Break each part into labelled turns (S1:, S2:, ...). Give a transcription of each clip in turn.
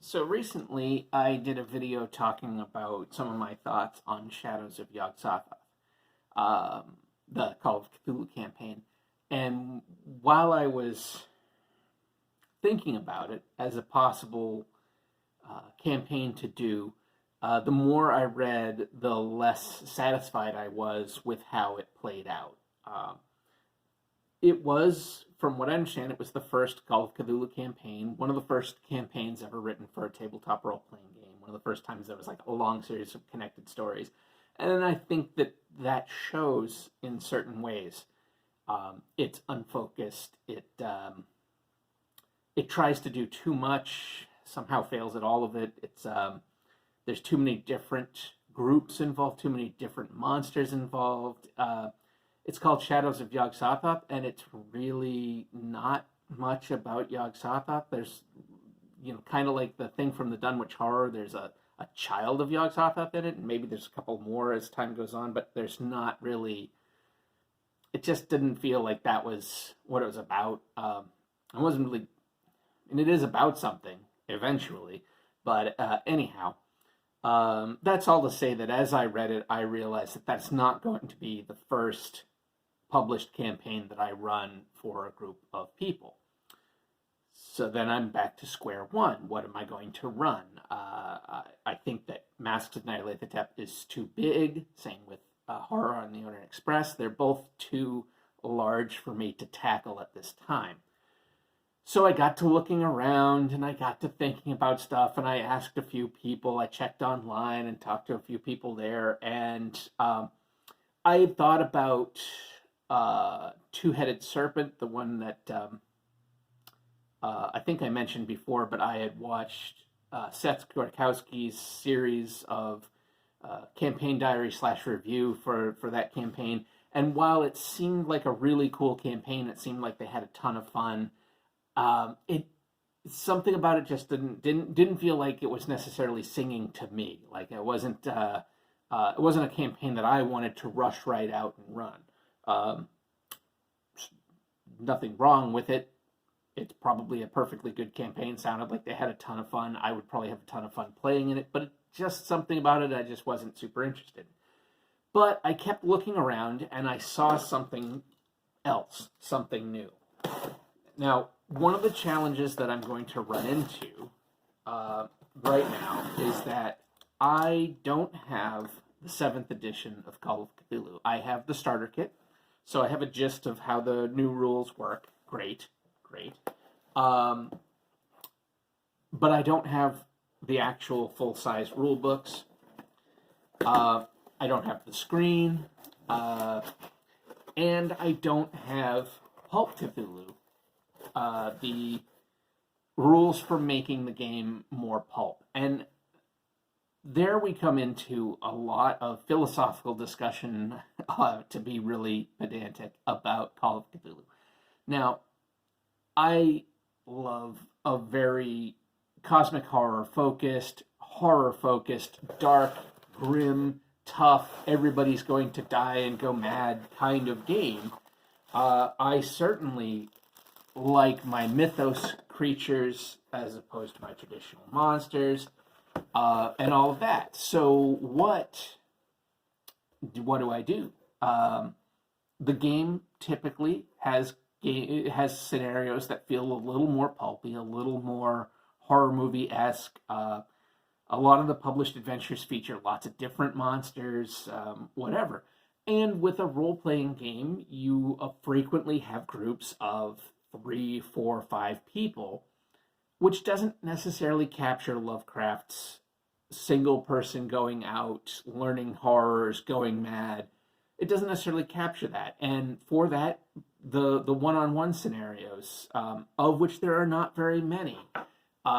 S1: So recently, I did a video talking about some of my thoughts on Shadows of Yog-Sothoth, the Call of Cthulhu campaign. And while I was thinking about it as a possible campaign to do, the more I read, the less satisfied I was with how it played out. It was, from what I understand, it was the first Call of Cthulhu campaign, one of the first campaigns ever written for a tabletop role-playing game, one of the first times there was like a long series of connected stories. And I think that shows in certain ways. It's unfocused. It tries to do too much, somehow fails at all of it. There's too many different groups involved, too many different monsters involved. It's called Shadows of Yog-Sothoth, and it's really not much about Yog-Sothoth. There's, kind of like the thing from the Dunwich Horror, there's a child of Yog-Sothoth in it, and maybe there's a couple more as time goes on, but there's not really... It just didn't feel like that was what it was about. I wasn't really... And it is about something, eventually, but anyhow... that's all to say that as I read it, I realized that that's not going to be the first published campaign that I run for a group of people. So then I'm back to square one. What am I going to run? I think that Masks of Nyarlathotep is too big. Same with Horror on the Orient Express. They're both too large for me to tackle at this time. So I got to looking around, and I got to thinking about stuff, and I asked a few people. I checked online and talked to a few people there, and I had thought about Two-Headed Serpent, the one that I think I mentioned before, but I had watched Seth Gordkowski's series of campaign diary / review for that campaign, and while it seemed like a really cool campaign, it seemed like they had a ton of fun. Something about it just didn't feel like it was necessarily singing to me. Like it wasn't a campaign that I wanted to rush right out and run. Nothing wrong with it. It's probably a perfectly good campaign. Sounded like they had a ton of fun. I would probably have a ton of fun playing in it, but just something about it I just wasn't super interested in. But I kept looking around and I saw something else, something new. Now, one of the challenges that I'm going to run into right now is that I don't have the 7th edition of Call of Cthulhu. I have the starter kit, so I have a gist of how the new rules work. Great. But I don't have the actual full-size rule books. I don't have the screen. And I don't have Pulp Cthulhu. The rules for making the game more pulp. And there we come into a lot of philosophical discussion, to be really pedantic, about Call of Cthulhu. Now, I love a very cosmic horror-focused, dark, grim, tough, everybody's going to die and go mad kind of game. I certainly like my mythos creatures as opposed to my traditional monsters, and all of that. So what do I do? The game typically has scenarios that feel a little more pulpy, a little more horror movie-esque. A lot of the published adventures feature lots of different monsters, whatever. And with a role-playing game, you frequently have groups of 3, 4, 5 people, which doesn't necessarily capture Lovecraft's single person going out, learning horrors, going mad. It doesn't necessarily capture that. And for that, the one-on-one scenarios, of which there are not very many,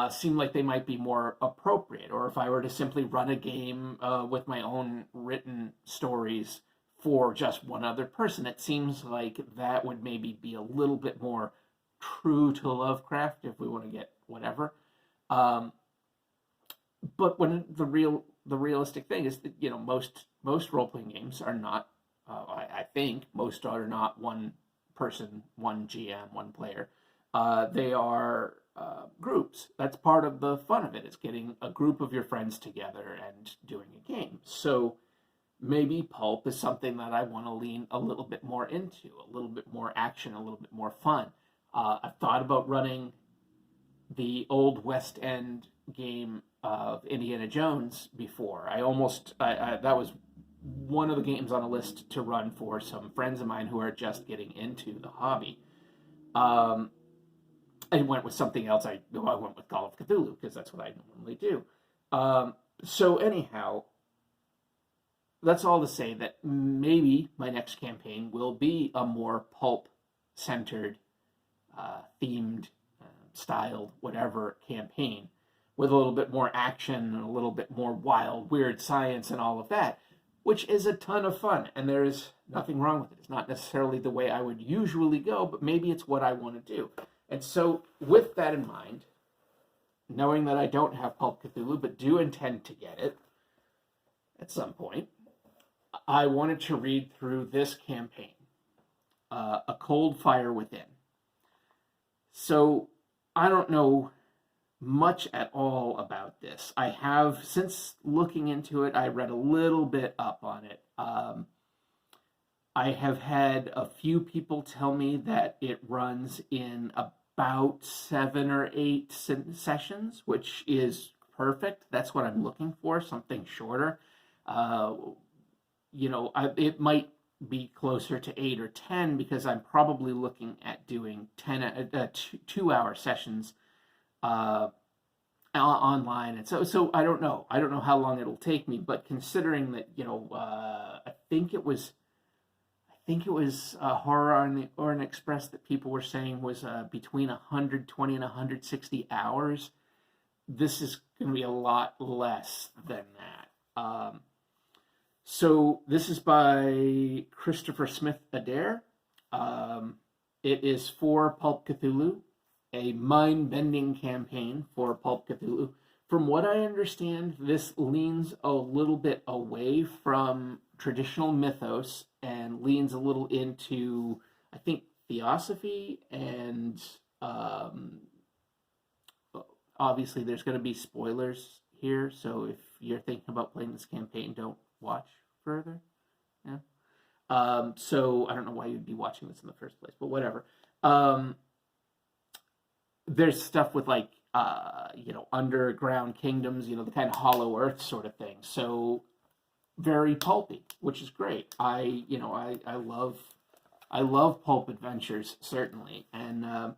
S1: seem like they might be more appropriate. Or if I were to simply run a game with my own written stories for just one other person, it seems like that would maybe be a little bit more true to Lovecraft, if we want to get whatever. But when the realistic thing is that, most role-playing games are not, I think most are not one person, one GM, one player. They are groups. That's part of the fun of it, is getting a group of your friends together and doing a game. So maybe Pulp is something that I want to lean a little bit more into, a little bit more action, a little bit more fun. I've thought about running the old West End game of Indiana Jones before. That was one of the games on a list to run for some friends of mine who are just getting into the hobby. I went with something else. I went with Call of Cthulhu because that's what I normally do. So anyhow, that's all to say that maybe my next campaign will be a more pulp-centered, themed, styled, whatever campaign, with a little bit more action and a little bit more wild, weird science and all of that, which is a ton of fun, and there is nothing wrong with it. It's not necessarily the way I would usually go, but maybe it's what I want to do. And so, with that in mind, knowing that I don't have Pulp Cthulhu, but do intend to get it at some point, I wanted to read through this campaign, A Cold Fire Within. So, I don't know much at all about this. I have, since looking into it, I read a little bit up on it. I have had a few people tell me that it runs in about 7 or 8 sessions, which is perfect. That's what I'm looking for, something shorter. It might be closer to 8 or 10 because I'm probably looking at doing 2-hour sessions online, and so I don't know how long it'll take me, but considering that I think it was Horror on the Orient Express that people were saying was between 120 and 160 hours. This is going to be a lot less than that. So this is by Christopher Smith Adair. It is for Pulp Cthulhu, a mind-bending campaign for Pulp Cthulhu. From what I understand, this leans a little bit away from traditional mythos and leans a little into, I think, theosophy, and obviously there's going to be spoilers here, so if you're thinking about playing this campaign, don't watch further. Yeah. So I don't know why you'd be watching this in the first place, but whatever. There's stuff with underground kingdoms, the kind of Hollow Earth sort of thing. So very pulpy, which is great. I love pulp adventures, certainly, and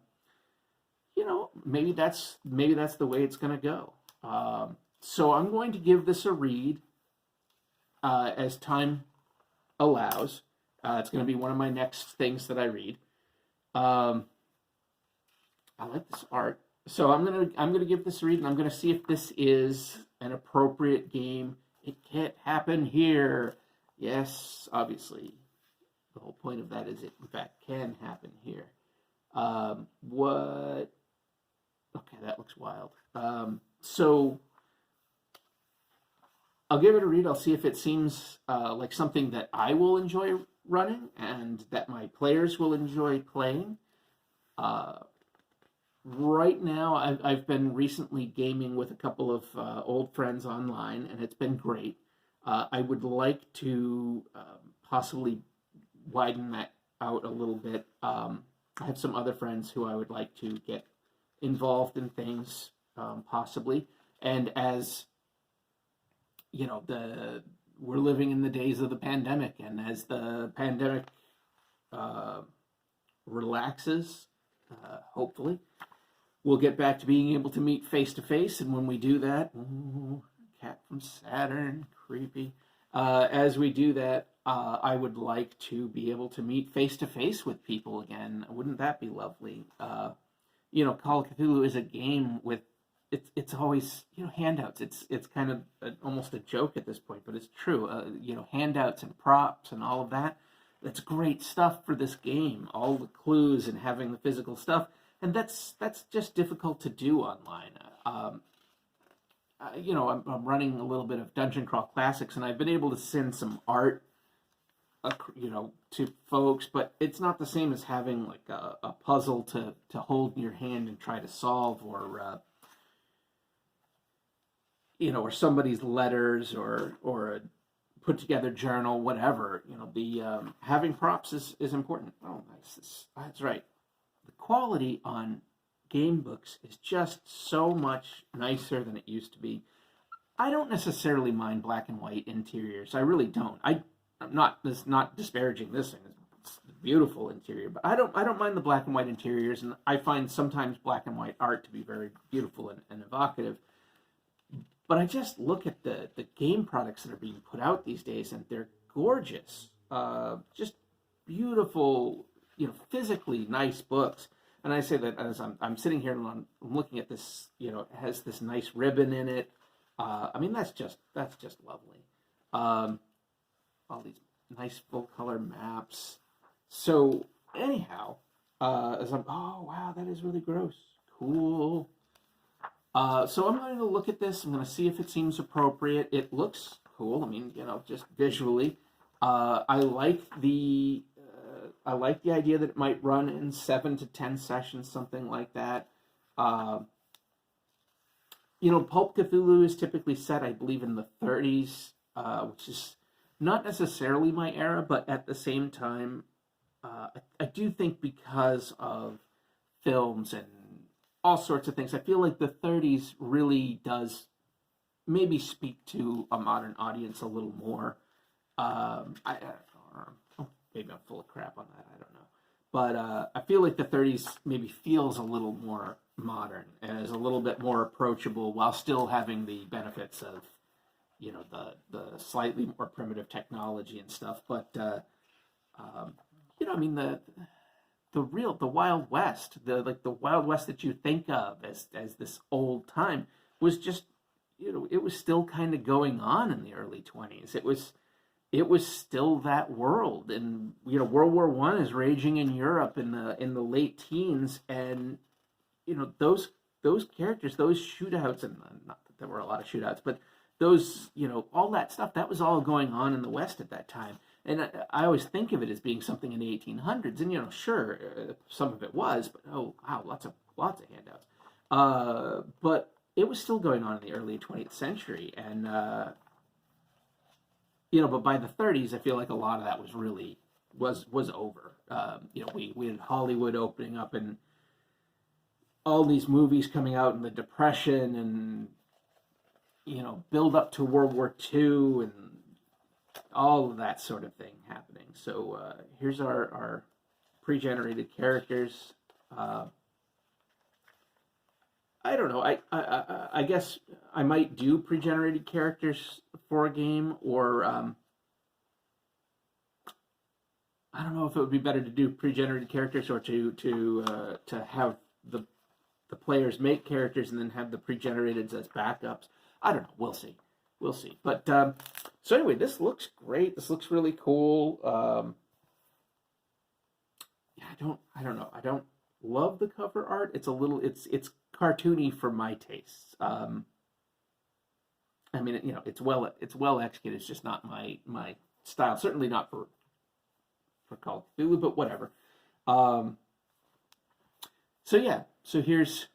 S1: maybe that's the way it's going to go. So I'm going to give this a read as time allows. It's going to be one of my next things that I read. I like this art, so I'm gonna give this a read, and I'm gonna see if this is an appropriate game. It can't happen here. Yes, obviously, the whole point of that is it in fact can happen here. What? Okay, that looks wild. So I'll give it a read. I'll see if it seems like something that I will enjoy running and that my players will enjoy playing. Right now, I've been recently gaming with a couple of old friends online, and it's been great. I would like to possibly widen that out a little bit. I have some other friends who I would like to get involved in things, possibly. And as we're living in the days of the pandemic, and as the pandemic relaxes, hopefully, we'll get back to being able to meet face to face, and when we do that, cat from Saturn, creepy. As we do that, I would like to be able to meet face to face with people again. Wouldn't that be lovely? Call of Cthulhu is a game with it's always handouts. It's kind of almost a joke at this point, but it's true. Handouts and props and all of that. That's great stuff for this game. All the clues and having the physical stuff. And that's just difficult to do online. I'm running a little bit of Dungeon Crawl Classics, and I've been able to send some art to folks, but it's not the same as having like a puzzle to hold in your hand and try to solve, or somebody's letters, or a put together journal, whatever. The having props is important. Oh, nice. That's right. The quality on game books is just so much nicer than it used to be. I don't necessarily mind black and white interiors. I really don't. I'm not disparaging this thing. It's a beautiful interior, but I don't mind the black and white interiors, and I find sometimes black and white art to be very beautiful and evocative. But I just look at the game products that are being put out these days, and they're gorgeous. Just beautiful, physically nice books. And I say that as I'm sitting here and I'm looking at this, it has this nice ribbon in it. That's just lovely. All these nice full color maps. So anyhow, oh wow, that is really gross. Cool. So I'm going to look at this. I'm going to see if it seems appropriate. It looks cool. Just visually. I like the idea that it might run in 7 to 10 sessions, something like that. Pulp Cthulhu is typically set, I believe, in the 30s, which is not necessarily my era, but at the same time, I do think because of films and all sorts of things, I feel like the 30s really does maybe speak to a modern audience a little more. Maybe I'm full of crap on that, I don't know. But I feel like the 30s maybe feels a little more modern and is a little bit more approachable while still having the benefits of, the slightly more primitive technology and stuff. But, the Wild West, the Wild West that you think of as this old time was just, it was still kind of going on in the early 20s. It was still that world, and World War I is raging in Europe in the late teens, and those characters, those shootouts, and not that there were a lot of shootouts, but those all that stuff, that was all going on in the West at that time. And I always think of it as being something in the 1800s, and sure, some of it was, but oh wow, lots of handouts. But it was still going on in the early 20th century, and but by the 30s, I feel like a lot of that was really was over. We had Hollywood opening up and all these movies coming out in the Depression, and build up to World War II and all of that sort of thing happening. So here's our pre-generated characters. I don't know. I guess I might do pre-generated characters for a game, or I don't know if it would be better to do pre-generated characters or to have the players make characters and then have the pre-generated as backups. I don't know. We'll see. But so anyway, this looks great. This looks really cool. I don't know. I don't love the cover art. It's it's cartoony for my tastes. It's well executed. It's just not my style. Certainly not for Call of Cthulhu, but whatever. So here's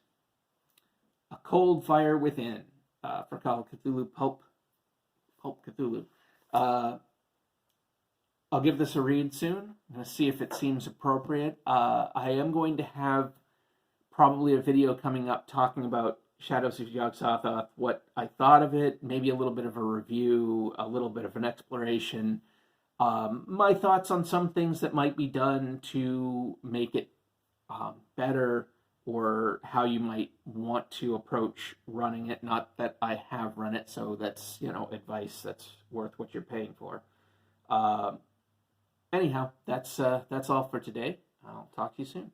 S1: A Cold Fire Within for Call of Cthulhu, Pulp Cthulhu. I'll give this a read soon. I'm going to see if it seems appropriate. I am going to have probably a video coming up talking about Shadows of Yog-Sothoth, what I thought of it, maybe a little bit of a review, a little bit of an exploration, my thoughts on some things that might be done to make it better, or how you might want to approach running it. Not that I have run it, so that's advice that's worth what you're paying for. Anyhow, that's all for today. I'll talk to you soon.